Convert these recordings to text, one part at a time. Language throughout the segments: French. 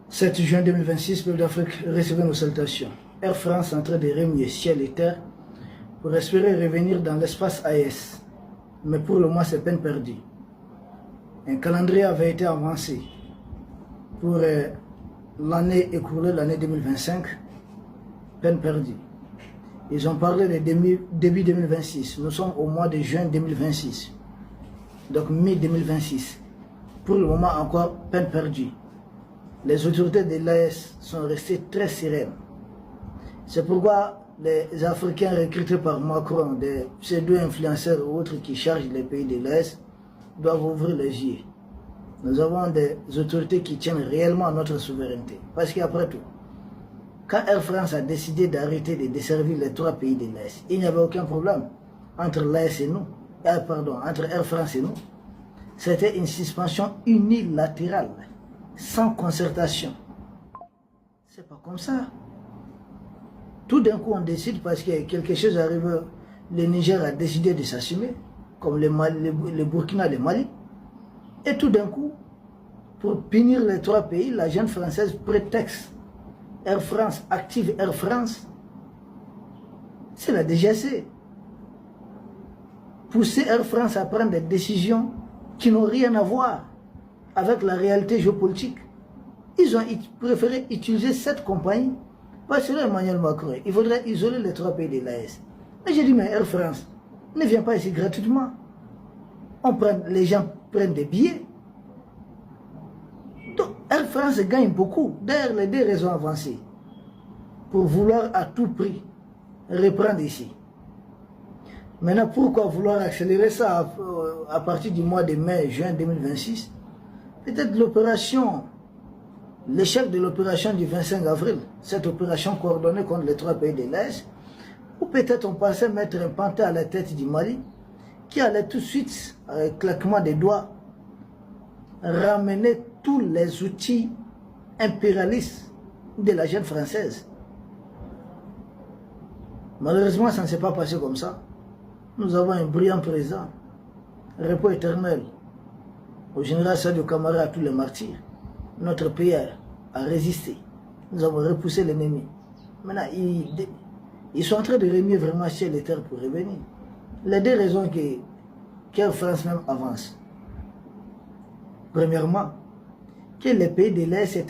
7 juin 2026, peuple d'Afrique, recevez nos salutations. Air France en train de remuer ciel et terre pour espérer revenir dans l'espace AES. Mais pour le moment, c'est peine perdue. Un calendrier avait été avancé pour l'année écoulée, l'année 2025. Peine perdue. Ils ont parlé de début 2026. Nous sommes au mois de juin 2026. Donc mi-2026. Pour le moment encore, peine perdue. Les autorités de l'AES sont restées très sereines. C'est pourquoi les Africains recrutés par Macron, des pseudo-influenceurs ou autres qui chargent les pays de l'AES, doivent ouvrir les yeux. Nous avons des autorités qui tiennent réellement à notre souveraineté. Parce qu'après tout, quand Air France a décidé d'arrêter de desservir les 3 pays de l'AES, il n'y avait aucun problème entre l'AES et nous, entre Air France et nous. C'était une suspension unilatérale, sans concertation. C'est pas comme ça. Tout d'un coup, on décide parce que quelque chose arrive, le Niger a décidé de s'assumer, comme le Burkina, le Mali. Et tout d'un coup, pour punir les 3 pays, l'agence française prétexte Air France, active Air France. C'est la DGAC. Pousser Air France à prendre des décisions qui n'ont rien à voir avec la réalité géopolitique. Ils ont préféré utiliser cette compagnie parce que Emmanuel Macron, il faudrait isoler les 3 pays de l'AES. Mais j'ai dit, mais Air France ne vient pas ici gratuitement. Les gens prennent des billets. Donc Air France gagne beaucoup. D'ailleurs, les 2 raisons avancées pour vouloir à tout prix reprendre ici. Maintenant, pourquoi vouloir accélérer ça à partir du mois de mai, juin 2026? Peut-être l'opération, l'échec de l'opération du 25 avril, cette opération coordonnée contre les 3 pays de l'Est, ou peut-être on pensait mettre un pantin à la tête du Mali, qui allait tout de suite, avec claquement des doigts, ramener tous les outils impérialistes de la jeune française. Malheureusement, ça ne s'est pas passé comme ça. Nous avons un brillant président, repos éternel, au général Sadio Kamara, à tous les martyrs. Notre pays a résisté. Nous avons repoussé l'ennemi. Maintenant, ils sont en train de remuer vraiment ciel et terre pour revenir. Les 2 raisons qu'Air France même avance. Premièrement, que les pays de l'Est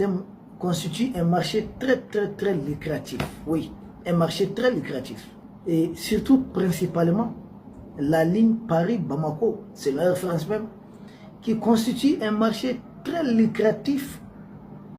constituent un marché très lucratif. Oui, un marché très lucratif. Et surtout, principalement, la ligne Paris-Bamako, c'est l'Air France même, qui constitue un marché très lucratif